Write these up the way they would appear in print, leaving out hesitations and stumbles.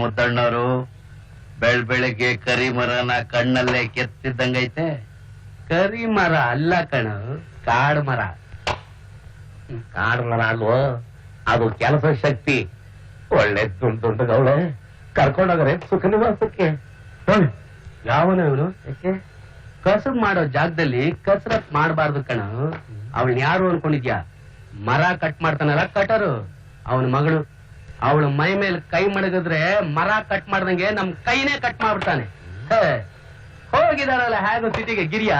ಮುದ್ದಣ್ಣವರು ಬೆಳಗ್ಗೆ ಕರಿ ಮರನ ಕಣ್ಣಲ್ಲೇ ಕೆತ್ತಿದ್ದಂಗೈತೆ. ಕರಿ ಮರ ಅಲ್ಲ ಕಣ, ಕಾಡು ಮರ. ಕಾಡು ಮರ ಅಲ್ವೋ, ಅದು ಕೆಲಸ ಶಕ್ತಿ. ಒಳ್ಳೆ ದುಡ್ಡವಳೆ ಕರ್ಕೊಂಡೋಗ್ರೆ ಸುಖ ನಿವಾಸಕ್ಕೆ. ಯಾವನ ಇವನು? ಕಸಬ್ ಮಾಡೋ ಜಾಗದಲ್ಲಿ ಕಸರತ್ ಮಾಡಬಾರ್ದು ಕಣ. ಅವಳನ್ನ ಯಾರು ಅನ್ಕೊಂಡಿದ್ಯಾ? ಮರ ಕಟ್ ಮಾಡ್ತಾನಲ್ಲ ಕಟರು, ಅವನ ಮಗಳು. ಅವಳ ಮೈ ಮೇಲೆ ಕೈ ಮಡಗಿದ್ರೆ ಮರ ಕಟ್ ಮಾಡ್ದಂಗೆ ನಮ್ ಕೈನೇ ಕಟ್ ಮಾಡ್ಬಿಡ್ತಾನೆ. ಹೋಗಿದಾರಲ್ಲ ಹೇಗೋ ಸಿಟಿಗೆ ಗಿರಿಯ,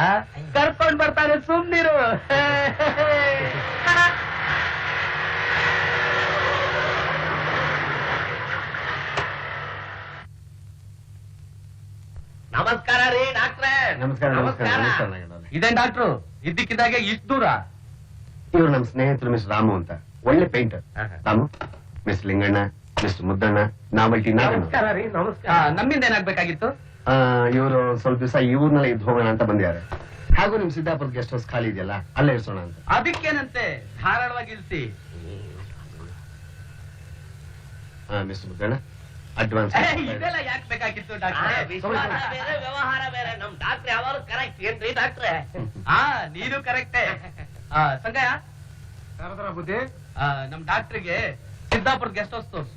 ಕರ್ಕೊಂಡ್ ಬರ್ತಾನೆ, ಸುಮ್ನಿರು. ನಮಸ್ಕಾರ ರೀ ಡಾಕ್ಟ್ರೇ. ನಮಸ್ಕಾರ. ಇದೇನ್ ಡಾಕ್ಟ್ರು ಇದ್ದಕ್ಕಿದ್ದಾಗೆ ಇಷ್ಟು ದೂರ? ಇವ್ರು ನಮ್ ಸ್ನೇಹಿತರು ಮಿಸ್ ರಾಮು ಅಂತ, ಒಳ್ಳೆ painter. Ramu, miss Linganna, Mr Muddanna, ನಾಮಲ್ಟಿ. ನಮಸ್ಕಾರ ರೀ. ನಮಸ್ಕಾರ. ನಮ್ಮಿಂದ ಏನಾಗ್ಬೇಕಾಗಿತ್ತು? ಇವರು ಸ್ವಲ್ಪ ದಿವಸ ಈ ಊರ್ನಲ್ಲೇ ಇದ್ದು ಹೋಗೋಣ ಅಂತ ಬಂದಿದ್ದಾರೆ. ಹಾಗೂ ನಿಮ್ ಸಿದ್ದಾಪುರದ ಗೆಸ್ಟ್ ಹೌಸ್ ಖಾಲಿ ಇದೆಯಲ್ಲ, ಅಲ್ಲೇ ಇರ್ಸೋಣ ಅಂತ. ಅದಕ್ಕೇನಂತೆ, ಧಾರಾಳವಾಗಿ ಇಳಿಸಿ. Mister Muddanna, advance. ಇದೆಲ್ಲ ಯಾಕೆ ಬೇಕಾಗಿತ್ತು ಬೇರೆ ವ್ಯವಹಾರ ಬೇರೆ. ನಮ್ ಡಾಕ್ಟ್ರ್ ಯಾವಾಗ ಕರೆಕ್ಟ್ ಏನ್ರಿ ಡಾಕ್ಟ್ರೆ? ನೀನು ಕರೆಕ್ಟೇ. ಸಂಗಯ್ಯ, ಬುದ್ಧಿ ನಮ್ ಡಾಕ್ಟ್ರಿಗೆ ಸಿದ್ದಾಪುರದ ಗೆಸ್ಟ್ ಹೌಸ್ ತೋರ್ಸು.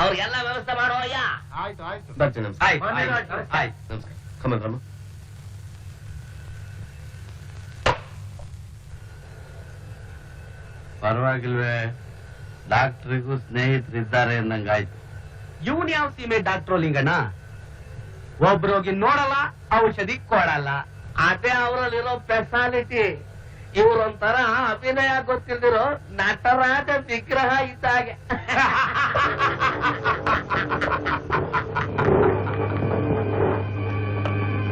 ಅವ್ರಿಗೆಲ್ಲ ವ್ಯವಸ್ಥೆ ಮಾಡೋ ಅಯ್ಯ. ಬರ್ತೀನಿ. ನಮಸ್ಕಾರ. ಆಯ್ತು. ನಮಸ್ಕಾರ. ಕಮಲ್ ರಾಮ. ಪರವಾಗಿಲ್ವೇ, ಡಾಕ್ಟ್ರಿಗೂ ಸ್ನೇಹಿತರಿದ್ದಾರೆ ಅನ್ನಂಗಾಯ್ತು. ಇವನ್ ಯಾವ ಸೀಮೆ ಡಾಕ್ಟ್ರು ಲಿಂಗಣ್ಣ? ಒಬ್ರೋಗಿ ನೋಡಲ್ಲ, ಔಷಧಿ ಕೊಡಲ್ಲ. ಅದೇ ಅವರಲ್ಲಿರೋ ಸ್ಪೆಷಾಲಿಟಿ. ಇವ್ರೊಂಥರ ಅಭಿನಯ ಗೊತ್ತಿಲ್ದಿರೋ ನಟರಾಜ ವಿಗ್ರಹ ಇದ್ದಾಗೆ.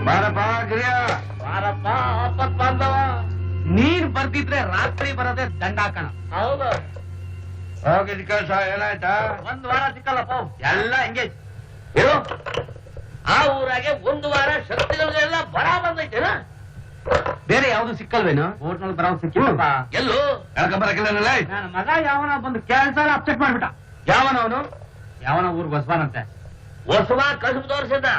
ಬಾರಪ್ಪ ಗಿರಿಯ. ಬಾರಪ್ಪ, ಆಪತ್ ಬಂದವ. ನೀನ್ ಬರ್ದಿದ್ರೆ ರಾತ್ರಿ ಬರೋದೇ ದಂಡಾಕಣ. ಹೌದು. ಹೋಗಿದ್ ಕೆಲಸ ಏನಾಯ್ತಾ? ಒಂದ್ ವಾರ ಸಿಕ್ಕಲ್ಲಪ್ಪ. ಎಲ್ಲ ಎಂಗೇಜ್. ಏನು? ಆ ಊರಾಗೆ ಒಂದು ವಾರ ಶಕ್ತಿಗಳಿಗೆಲ್ಲ ಬರ ಬಂದೈತೇನ? ಬೇರೆ ಯಾವ್ದು ಸಿಕ್ಕಲ್ವೇನು? ಹೋಟ್ನಲ್ಲಿ ಬರೋ ಸಿಕ್ಕಿಲ್ಲಪ್ಪ. ಎಲ್ಲೂ ಹೇಳ್ಕೊಂಬರಕ್ಕಿಲ್ಲ. ನನ್ನ ಮಗ ಯಾವನ ಬಂದು ಕೆಲಸ ಅಪ್ಸೆಟ್ ಮಾಡ್ಬಿಟ್ಟ. ಯಾವನವನು? ಯಾವನ ಊರ್ಗ್ ಹೊಸಬಾನಂತೆ. ಹೊಸವ ಕಸುಬು ತೋರಿಸಿದ.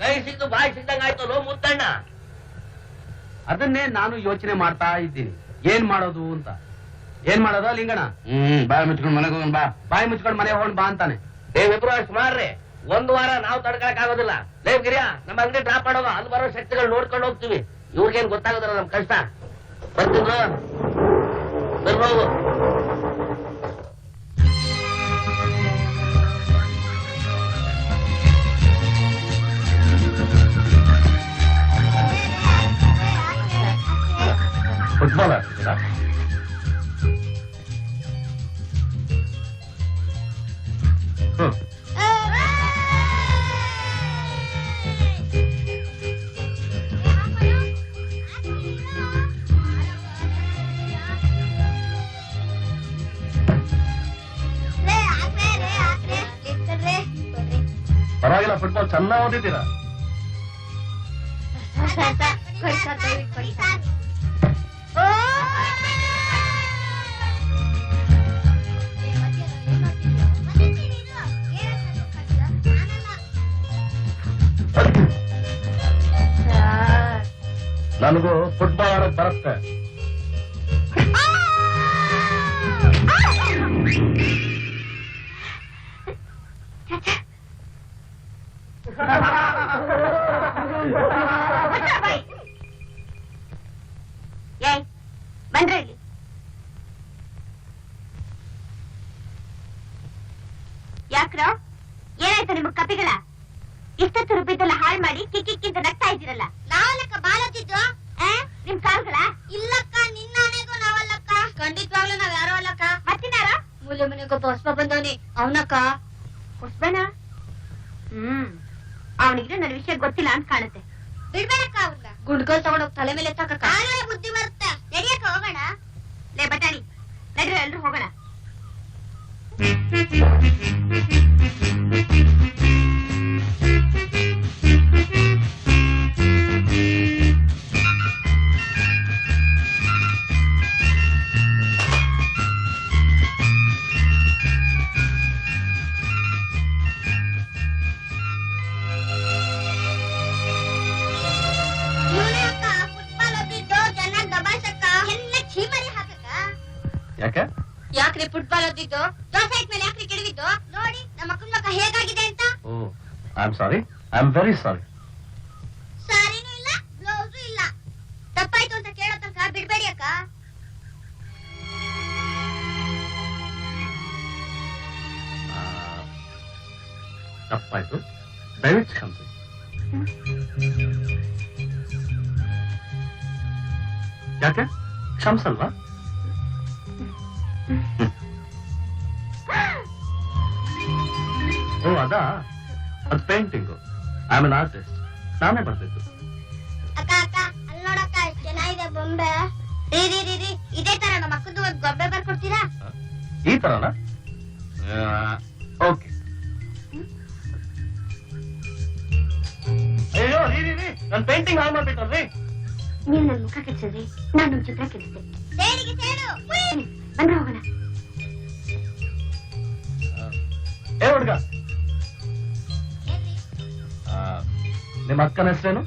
ಕೈ ಸಿಕ್ತು ಬಾಯಿ ಸಿಕ್ದಂಗ ಆಯ್ತು ಮುದ್ದಣ್ಣ. ಅದನ್ನೇ ನಾನು ಯೋಚನೆ ಮಾಡ್ತಾ ಇದ್ದೀನಿ, ಏನ್ ಮಾಡೋದು ಅಂತ. ಏನ್ ಮಾಡೋದು ಲಿಂಗಣ್ಣ? ಬಾಯ್ ಮುಚ್ಕೊಂಡು ಮನೆಗೆ ಹೋಗೋಣ ಬಾ. ಬಾಯಿ ಮುಚ್ಕೊಂಡು ಮನೆ ಹೋಗೋಣ ಬಾ ಅಂತಾನೆ. ನೀವಿಬ್ರು ಅಷ್ಟು ಮಾಡ್ರಿ. ಒಂದು ವಾರ ನಾವು ತಡ್ಕೊಳಕ್ ಆಗೋದಿಲ್ಲ. ಲೇ ಗಿರಿಯ, ನಮ್ಮ ಅಂಗಡಿ ಡ್ರಾಪ್ ಮಾಡೋಗ, ಅಲ್ಲಿ ಬರೋ ಶಕ್ತಿಗಳು ನೋಡ್ಕೊಂಡು ಹೋಗ್ತೀವಿ. ಇವ್ರಿಗೇನ್ ಗೊತ್ತಾಗೋದಿಲ್ಲ ನಮ್ ಕಷ್ಟ. ಬರ್ತಿದ್ರು ಬರ್ಬೋದು. ಫುಟ್ಬಾಲ್ ಆಡ್ತಿದ್ದೀರಾ? ಪರವಾಗಿಲ್ಲ, ಫುಟ್ಬಾಲ್ ಚೆನ್ನಾಗಿ ಓದಿದ್ದೀರಾ. ನನಗೂ ಫುಟ್ಬಾಲ್ ಆಡೋಕ್ ಬರುತ್ತೆ. ಬಂದ್ರೆ ಇಲ್ಲಿ ಯಾಕ್ರೋ? ಏನಾಯ್ತು ನಿಮ್ ಕಪಿಗಳ? ಇಷ್ಟೊತ್ತು ರೂಪಾಯಿದೆಲ್ಲ ಹಾಳು ಮಾಡಿ ಕಿಕ್ಕಿಕ್ಕಿಂತ ನಗ್ತಾ ಇದ್ದೀರಲ್ಲ. ನಾವಲ್ಲಕ್ಕ ಬಾಲೋತಿದ್ದು ನಿಮ್ ಕಾಲ್ಗಳ? ಇಲ್ಲಕ್ಕ, ನಿನ್ನಾನೆಗೂ ನಾವಲ್ಲಕ್ಕ. ಖಂಡಿತವಾಗ್ಲೂ ನಾವ್ ಯಾರೋ ಅಲ್ಲಕ್ಕ. ಮತ್ತಿನಾರ? ಮೂಲೆ ಮನೆಗೊಬ್ಬ ಹೊಸ್ಬ ಬಂದವನಿ, ಅವನಕ್ಕ. ಹೊಸ್ಬನ? ಅವನಿಗೆ ನನ್ನ ವಿಷಯ ಗೊತ್ತಿಲ್ಲ ಅಂತ ಕಾಣುತ್ತೆ. ಬಿಡ್ಬೇಡಕ್ಕ ಅವ್ನ. ಗುಂಡ್ಗೋಲ್ ತಗೊಂಡೋಗ್ ತಲೆ ಮೇಲೆ ಎತ್ತಕ್ಕ ಬುದ್ಧಿ ಬರುತ್ತೆ. ನಡಿಯಕ್ಕ ಹೋಗೋಣ. ಲೇ ಬಟಾಣಿ, ನಡ್ರಿ ಎಲ್ರು ಹೋಗೋಣ. ಯಾಕೆ? ಯಾಕ್ರಿ ಫುಟ್ಬಾಲ್ ಓದಿದ್ದು? ದೋಸೆ ಇಟ್ಮೇಲೆ ಯಾಕ್ರಿ ಕೆಡವಿದ್ದು? ನೋಡಿ ನಮ್ಮ ಅಕ್ಕನ ಮಕ್ಕ ಹೇಗಾಗಿದೆ ಅಂತ. Oh I am sorry, I am very sorry. ಸಾರಿನೂ ಇಲ್ಲ, ಬ್ಲೌಸು ಇಲ್ಲ. ತಪ್ಪಾಯ್ತು ಅಂತ ಕೇಳೋ ತನಕ ಬಿಡ್ಬೇಡಿ ಅಕ್ಕ. ತಪ್ಪಾಯ್ತು, ದಯವಿಟ್ಟು ಕ್ಷಮಿಸಿ. ಯಾಕೆ ಕ್ಷಮಿಸಲ್ವಾ? ಓ ಅದಾ, ಅದು painting. I am an artist. ನಾನೇ ಬರ್ತಿತ್ತು. ಅಕ್ಕ ಅಕ್ಕ ಅಲ್ಲಿ ನೋಡಕ್ಕ ಎಷ್ಟು ಚೆನ್ನಾಗಿದೆ ಬೊಂಬೆ. ರೀ ರೀ ರೀ ರೀ ಇದೇ ತರ ನಮ್ಮ ಅಕ್ಕದ್ದು ಒಂದು ಗೊಂಬೆ ಬರ್ಕೊಡ್ತೀರಾ? ಈ ತರನಾ? ಓಕೆ. ಅಯ್ಯೋ ರೀ ರೀ ರೀ, ನನ್ನ ಪೇಂಟಿಂಗ್ ಹಾಳು ಮಾಡ್ಬಿಟ್ಟಲ್ರಿ. ನೀವು ನನ್ನ ಮುಖ ಕೆಡ್ಸಿದ್ರಿ, ನಾನು ನಿಮ್ ಚಿತ್ರ ಕೆಡಿಸ್ದೆ. ಸೇಡಿಗೆ ಸೇಡು. ಬಂದ್ರೆ ಹೋಗೋಣ. ಏ ಹುಡುಗ, ನಿಮ್ಮ ಅಕ್ಕನ ಹೆಸರೇನು?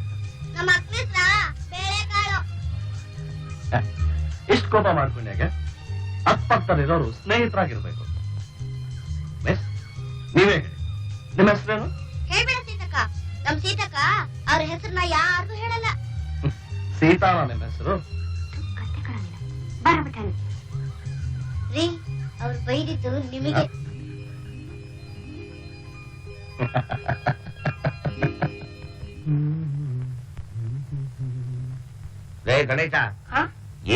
ನಮ್ಮ ಅಕ್ಕನ ಹೆಸರಾ ಬೇಳೆಕಾಳು. ಇಷ್ಟು ಕೋಪ ಮಾಡ್ಕೊಂಡ್ಯಾಗೆ? ಅಕ್ಕಪಕ್ಕದಲ್ಲಿರೋರು ಸ್ನೇಹಿತರಾಗಿರ್ಬೇಕು. ಮಿಸ್, ನೀವೇ ಹೇಳಿ, ನಿಮ್ಮ ಹೆಸರೇನು? ಹೇಳ್ಬೇಡ ಸೀತಕ್ಕ. ನಮ್ ಸೀತಕ್ಕ ಅವ್ರ ಹೆಸರನ್ನ ಯಾರಿಗೂ ಹೇಳಲ್ಲ. ಸೀತಾನ ನಿಮ್ಮ ಹೆಸರು? ರೀ ಅವ್ರು ಬೈದಿದ್ದು ನಿಮಗೆ. ರೇ ಗಣೇಶ,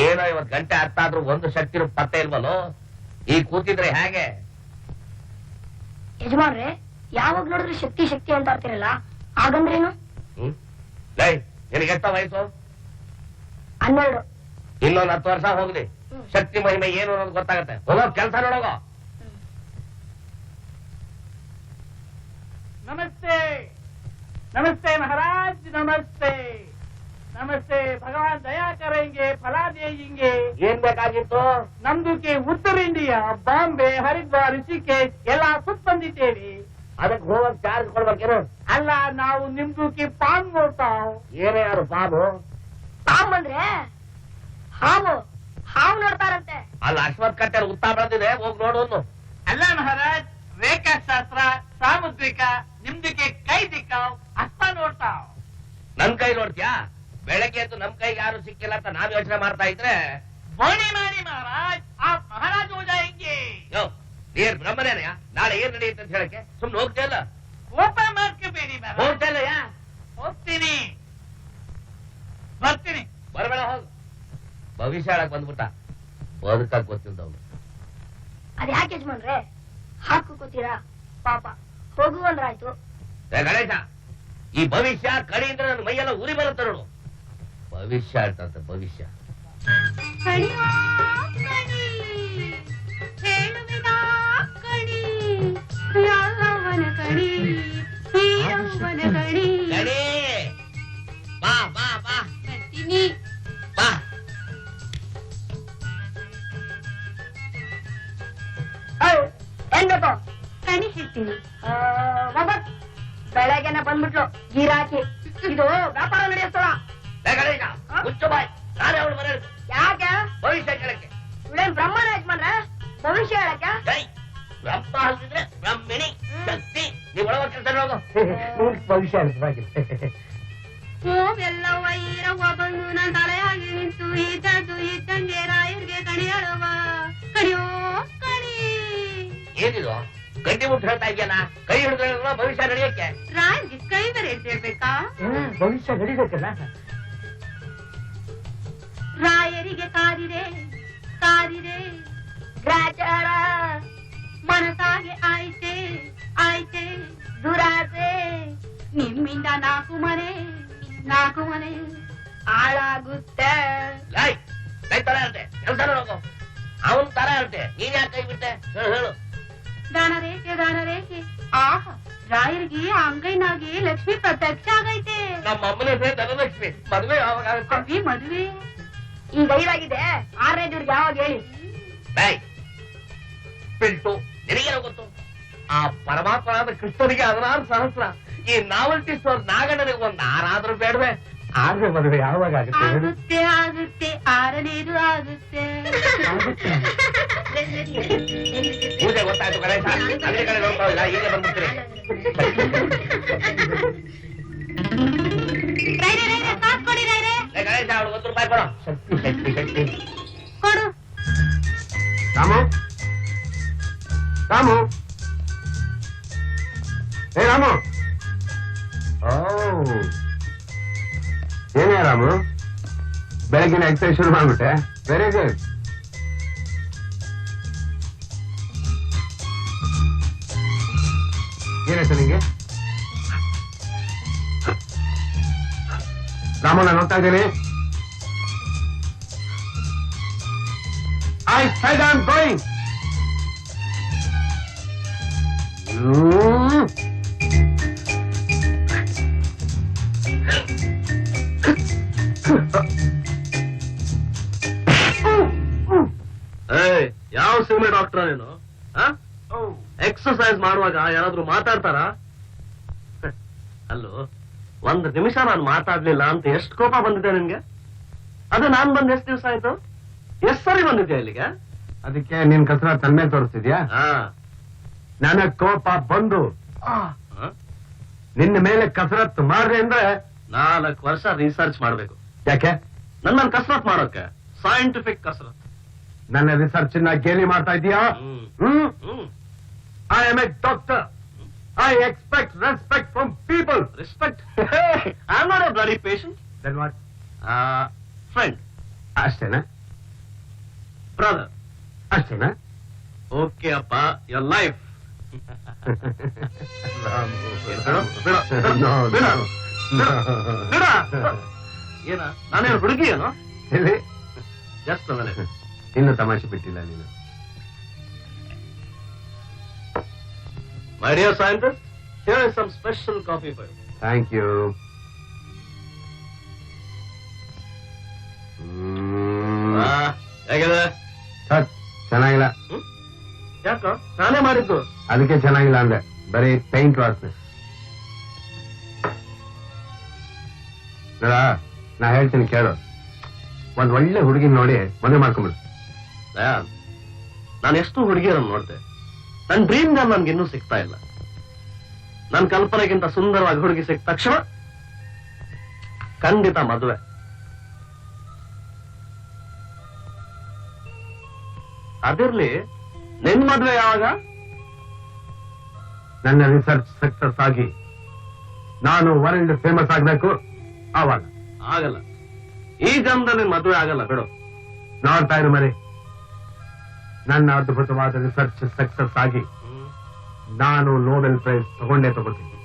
ಏನೋ ಇವತ್ ಗಂಟೆ ಅರ್ಥ ಆದ್ರೂ ಒಂದು ಶಕ್ತಿರು ಪತ್ತೆ ಇಲ್ವಲ್ಲೋ? ಈಗ ಕೂತಿದ್ರೆ ಹೇಗೆ? ಯಜಮಾನ್ರೆ, ಯಾವಾಗ ನೋಡಿದ್ರೆ ಶಕ್ತಿ ಶಕ್ತಿ ಅಂತ ಆಡ್ತಿರಲ್ಲ, ಹಾಗಂದ್ರೇನು? ಲೈ, ನಿನಗೆ ಎಷ್ಟ ವಯಸ್ಸು? 12. ಇನ್ನೊಂದು 10 ವರ್ಷ ಹೋಗ್ಲಿ, ಶಕ್ತಿ ಮಹಿಮೆ ಏನು ಅನ್ನೋದು ಗೊತ್ತಾಗತ್ತೆ. ಹೋಗೋ ಕೆಲಸ ನೋಡೋಗೋ. नमस्ते नमस्ते महाराज, नमस्ते नमस्ते. भगवान दया करेंगे, फला देंगे. ಏನ್ ಬೇಕಾಗಿತ್ತು? ನಮ್ದುಕ್ಕೆ ಉತ್ತರ ಇಂಡಿಯಾ, ಬಾಂಬೆ, ಹರಿದ್ವಾರ್, ಋಷಿಕೇಶ್ ಎಲ್ಲ ಸುತ್ತ ಬಂದಿದ್ದೇವೆ. ಅದಕ್ಕೆ ಹೋಗಕ್ ಚಾರ್ಜ್ ಕೊಡ್ಬೇಕೇನು? ಅಲ್ಲ, ನಾವು ನಿಮ್ದುಕ್ಕೆ ಪಾನ್ ನೋಡ್ತಾವ್. ಏನೇ ಯಾರು ಬಾಬು? ಬಂದ್ರೆ ಹಾವು ಹಾವು ನೋಡ್ತಾರಂತೆ. ಅಲ್ಲಿ ಅಶ್ವತ್ ಕಟ್ಟೆ ಉತ್ತಾ ಬೆಳೆದಿದೆ, ಹೋಗ್ ನೋಡು. ಅಲ್ಲ ಮಹಾರಾಜ್, ರೇಖಾಶಾಸ್ತ್ರ, ಸಾಮುದ್ರಿಕ, ನಿಮ್ದಕ್ಕೆ ಕೈ ದಿಕ್ಕಾವ್, ಅಸ್ತ ನೋಡ್ತಾವ್. ನನ್ ಕೈ ನೋಡ್ತೀಯಾ? ಬೆಳಗ್ಗೆ ಎದ್ದು ನಮ್ ಕೈಗೆ ಯಾರು ಸಿಕ್ಕಿಲ್ಲ ಅಂತ ನಾವ್ ಯೋಚನೆ ಮಾಡ್ತಾ ಇದ್ರೆ ಬೋಣಿ ಮಾಡಿ ಮಹಾರಾಜ್, ಆಪ್ ಮಹಾರಾಜ್ ಹೋ ಜಾಯೆಂಗೆ. ಯೋ, ನೀರ್ ಬ್ರಹ್ಮನೇನಯ್ಯ? ನಾಳೆ ಏನ್ ನಡೆಯುತ್ತೆ ಅಂತ ಹೇಳಕ್ಕೆ ಸುಮ್ನೆ ಹೋಗ್ತಾ ಇಲ್ಲ? ಕೋಪ ಮಾಡ್ಕೋಬೇಡಿ ಮಹಾರಾಜ್. ಹೋಗ್ತಾ ಇಲ್ಲಯ್ಯ? ಹೋಗ್ತೀನಿ, ಬರ್ತೀನಿ. ಬರಬೇಡ, ಹೋಗು. ಭವಿಷ್ಯ ಹೇಳಕ್ ಬಂದ್ಬಿಟ್ಟ, ಬದುಕಕ್ ಗೊತ್ತಿಲ್ದವ್ನು. ಅದ್ ಯಾಕೆ ಯಜಮಾನ್ರೆ ಹಾಕೋತೀರಾ? ಪಾಪ ಹೋಗು ಅಂದ್ರಾಯ್ತು. ಏ ಗಣೇಶ, ಈ ಭವಿಷ್ಯ ಕಡಿಯಿಂದ ನನ್ನ ಮೈಯೆಲ್ಲ ಉರಿ ಬರುತ್ತೆ ನೋಡು. ಭವಿಷ್ಯ ಹೇಳ್ತಂತ ಭವಿಷ್ಯ. ಗಣಿ, ಬಾ ಬಾ ಬಾ ಬಾ. ಏನ್ ಬೇಕು? ಕಣಿ ಹೇಳ್ತೀನಿ. ಬೆಳಗ್ಗೆನೆ ಬಂದ್ಬಿಟ್ಲು ಗಿರಾಕಿ. ಇದು ವ್ಯಾಪಾರ ನಡೆಯೋಸ್ತಳ. ಏ ಗಣೇಶ, ಮುಚ್ಚು ಬಾಯ್. ನಾನೇ ಅವಳು ಮನೆಯಲ್ಲಿ ಯಾಕೆ? ಭವಿಷ್ಯ ಕೇಳಕ್ಕೆ. ಇವಳೇನ್ ಬ್ರಹ್ಮನ ಯಜಮಾನ್ರೆ ಭವಿಷ್ಯ ಹೇಳಕ್ಕೆ? ಜೈ ಬ್ರಹ್ಮ ಅಲ್ದಿದ್ರೆ ಬ್ರಹ್ಮಿಣಿ ಶಕ್ತಿ. ನೀವ್ ಒಳಗ ಕೆಲಸ ಹೋಗು. ಭವಿಷ್ಯ ಅರ್ಥವಾಗಿದೆ. ಹೋವೆಲ್ಲವ ಈರವ್ವ ಬಂದು ನನ್ನ ತಲೆಯಾಗಿ ನಿಂತು ಇದ್ದದ್ದು ಇದ್ದಂಗೆ ರಾಯರ್ಗೆ ಕಣಿ ಹೇಳುವ. ಕಣಿಯೋ ಕಣಿ. ಏನಿದು ಗಂಡಿ ಮುಟ್ಟು ಹೇಳ್ತಾ ಇದೆಯಲ್ಲ? ಕೈ ಹಿಡಿದ್ರೆ ಭವಿಷ್ಯ ನಡೆಯಕ್ಕೆ. ರಾಯರ್ಗೆ ಕೈ ಬೇರೆ ಹೇಳ್ಬೇಕಾ? ಭವಿಷ್ಯ ನಡಿಬೇಕಲ್ಲ. ರಾಯರಿಗೆ ಕಾದಿದೆ ಕಾದಿದೆ ಗ್ರಾಚಾರ. ಮನಸಾಗೆ ಆಯ್ತೆ ಆಯ್ತೆ ದುರಾಸೆ. ನಿಮ್ಮಿಂದ ನಾಲ್ಕು ಮನೆ ಹಾಳಾಗುತ್ತೆ. ಲೈ ಲೈ ತರ ಇರುತ್ತೆ, ಕೆಲಸ ನೋಡೋಗು. ಅವನ್ ತರ ಇರುತ್ತೆ, ನೀನ್ ಯಾಕೆ ಕೈ ಬಿಟ್ಟೆ? ಹೇಳು. ದಾನರೇಖೆ ಆಹ, ರಾಯರಿಗೆ ಅಂಗೈನಾಗಿ ಲಕ್ಷ್ಮಿ ಪ್ರತ್ಯಕ್ಷ ಆಗೈತೆ. ನಮ್ಮ ಅಮ್ಮನ ಹೆಸರೇ ಧನಲಕ್ಷ್ಮಿ. ಮದುವೆ ಯಾವಾಗ ಆಗುತ್ತೆ? ಅವಿ ಮದುವೆ ಈಗ ಐದಾಗಿದೆ, 6ನೇ ದಿವ್ರಿಗೆ ಯಾವಾಗ ಹೇಳಿ? ಲೈ ಪಿಲ್ಟು, ನಿನಗೇನೋ ಗೊತ್ತು? ಆ ಪರಮಾತ್ಮನಾದ ಕೃಷ್ಣನಿಗೆ 16 ಸಹಸ್ರ. ಈ ನಾವಲ್ಟಿ ಸ್ಟೋರ್ ನಾಗಣ್ಣನಿಗೆ ಒಂದ್ 6 ಆದ್ರೂ ಬೇಡವೆ? ಆದ್ರೆ ಮದುವೆ ಯಾವಾಗ ಆಗುತ್ತೆ? ಆಗುತ್ತೆ ಆಗುತ್ತೆ 6ನೇದು ಆಗುತ್ತೆ. ಪೂಜೆ ಗೊತ್ತಾಯ್ತು ಗಣೇಶ, ಅದೇ ಕಡೆ ನೋಡ್ಕೊಳ್ಳಿಲ್ಲ, ಈಗಲೇ ಬಂದ್ಬಿಡ್ತೀರಿ. ಕಾಸು ಕೊಡಿ ರೈರೆ. ಏ ಗಣೇಶ, ಅವಳು 1 ರೂಪಾಯಿ ಕೊಡು. ಶಕ್ತಿ ಕೊಡು. ರಾಮು ರಾಮು ಏ ರಾಮು. ಓ ಏನೇ ರಾಮು, ಬೆಳಗಿನ ಎಕ್ಸರ್ಸೈಸ್ ಶುರು ಮಾಡ್ಬಿಟ್ಟೆ. Very good. ಏನಾಯ್ತು ನಿಂಗೆ? ರಾಮು, ನಾನು ಹೋಗ್ತಾ ಇದ್ದೀನಿ. I said I'm going. ಯಾವ ಸಿನಿಮಾ ಡಾಕ್ಟರ್ ನೀನು? ಎಕ್ಸರ್ಸೈಸ್ ಮಾಡುವಾಗ ಯಾರಾದ್ರೂ ಮಾತಾಡ್ತಾರ? ಅಲ್ಲೋ, 1 ನಿಮಿಷ ನಾನು ಮಾತಾಡ್ಲಿಲ್ಲ ಅಂತ ಎಷ್ಟು ಕೋಪ ಬಂದಿದೆ ನಿನ್ಗೆ? ಅದು ನಾನ್ ಬಂದ್ ಎಷ್ಟು ದಿವಸ ಆಯ್ತು? ಎಷ್ಟ್ ಸರಿ ಬಂದಿದ್ಯಾ ಇಲ್ಲಿಗೆ? ಅದಕ್ಕೆ ನಿನ್ ಕಸರ ತನ್ಮೆ ತೋರಿಸ್ತಿದ್ಯಾ? ನನಗ್ ಕೋಪ ಬಂದು ನಿನ್ನ ಮೇಲೆ ಕಸರತ್ತು ಮಾಡ್ದೆ ಅಂದ್ರೆ 4 ವರ್ಷ ರಿಸರ್ಚ್ ಮಾಡ್ಬೇಕು. ಯಾಕೆ? ನನ್ನ ಕಸರತ್ ಮಾಡೋಕೆ, ಸೈಂಟಿಫಿಕ್ ಕಸರತ್. ನನ್ನ ರಿಸರ್ಚ್ ನ ಗೇಲಿ ಮಾಡ್ತಾ ಇದೀಯಾ? I am a doctor. I expect respect from people. Respect? I am not a bloody patient. Then what? Friend. ಅಷ್ಟೇನಾ? ಬ್ರದರ್. ಅಷ್ಟೇನಾ? ಓಕೆ ಅಪ್ಪ, your life. ಏನ ನಾನೇನು ಹುಡುಗಿ ಏನೋ? ಜಸ್ಟ್ ಇನ್ನು ತಮಾಷೆ ಬಿಟ್ಟಿಲ್ಲ ನೀನು. My dear scientist, here is some special coffee for you. Thank you. ಹೇಗಿದೆ? ಚೆನ್ನಾಗಿಲ್ಲ. ಯಾಕೋ? ನಾನೇ ಮಾಡಿದ್ದು. ಅದಕ್ಕೆ ಚೆನ್ನಾಗಿಲ್ಲ ಅಂದೆ, ಬರೀ ಪೇಂಟ್ ವಾಸನೆ. ನಾ ಹೇಳ್ತೀನಿ ಕೇಳು, ಒಂದ್ ಒಳ್ಳೆ ಹುಡುಗಿನ ನೋಡಿ ಮದುವೆ ಮಾಡ್ಕೊಂಬಿಡು. ನಾನು ಎಷ್ಟು ಹುಡುಗಿಯರನ್ನು ನೋಡ್ದೆ, ನನ್ ಡ್ರೀಮ್ ಗರ್ಲ್ ನನ್ಗೆ ಇನ್ನೂ ಸಿಗ್ತಾ ಇಲ್ಲ. ನನ್ ಕಲ್ಪನೆಗಿಂತ ಸುಂದರವಾಗಿ ಹುಡುಗಿ ಸಿಕ್ಕ ತಕ್ಷಣ ಖಂಡಿತ ಮದುವೆ. ಅದಿರ್ಲಿ, ನಿನ್ ಮದುವೆ ಯಾವಾಗ? ನನ್ನ ರಿಸರ್ಚ್ ಸಕ್ಸಸ್ ಆಗಿ ನಾನು ವರ್ಲ್ಡ್ ಫೇಮಸ್ ಆಗ್ಬೇಕು, ಆವಾಗ. ಆಗಲ್ಲ, ಈ ಜನ್ಮದಲ್ಲಿ ಮದುವೆ ಆಗಲ್ಲ ಬಿಡು. ನೋಡ್ತಾ ಇರು ಮರಿ, ನನ್ನ ಅದ್ಭುತವಾದ ರಿಸರ್ಚ್ ಸಕ್ಸಸ್ ಆಗಿ ನಾನು ನೋಬೆಲ್ ಪ್ರೈಸ್ ತಗೊಂಡೇ ತಗೋತೀನಿ.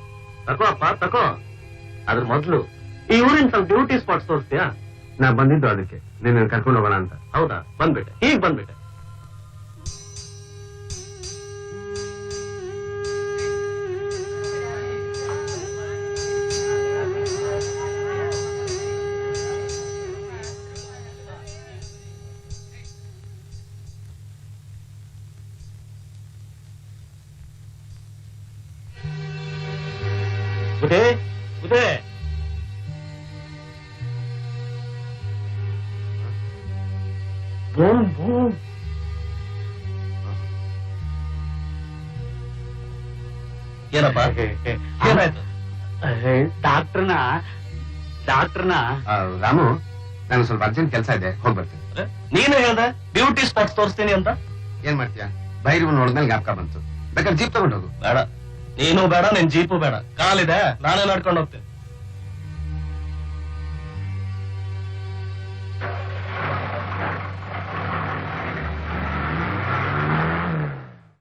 ತಕೋ ಅಪ್ಪ ತಕೋ. ಅದ್ರ ಮೊದ್ಲು ಈ ಊರಿನ ಸ್ವಲ್ಪ ಬ್ಯೂಟಿ ಸ್ಪಾಟ್ಸ್ ತೋರಿಸ್ತೀಯಾ? ನಾ ಬಂದಿದ್ದು ಅದಕ್ಕೆ, ನಿನ್ನ ಕರ್ಕೊಂಡು ಹೋಗೋಣ ಅಂತ. ಹೌದಾ? ಬಂದ್ಬಿಟ್ಟೆ, ಈಗ ಬಂದ್ಬಿಟ್ಟೆ. ಬುಧೆ ಬುಧೆ, ಬೂಮ್ ಬೂಮ್. ಏನಪ್ಪ ಏನಾಯ್ತು? ಡಾಕ್ಟರ್ನ ರಾಮು, ನನಗೆ ಸ್ವಲ್ಪ ಅರ್ಜೆಂಟ್ ಕೆಲಸ ಇದೆ, ಹೋಗಿ ಬರ್ತೀನಿ. ನೀನು ಹೇಳ್ದೆ ಬ್ಯೂಟಿ ಸ್ಪಾಟ್ಸ್ ತೋರಿಸ್ತೀನಿ ಅಂತ. ಏನ್ ಮಾಡ್ತೀಯಾ? ಬೈರು ನೋಡಿದ್ಮೇಲೆ ಜ್ಞಾಪಕ ಬಂತು. ಬೇಕಾದ್ರೆ ಜೀಪ್ ತಗೊಂಡು ಹೋಗು. ಬೇಡ, ನೀನು ಬೇಡ, ನಿನ್ ಜೀಪು ಬೇಡ. ಕಾಲಿದೆ, ನಾನೇ ನಡ್ಕೊಂಡು ಹೋಗ್ತೀನಿ.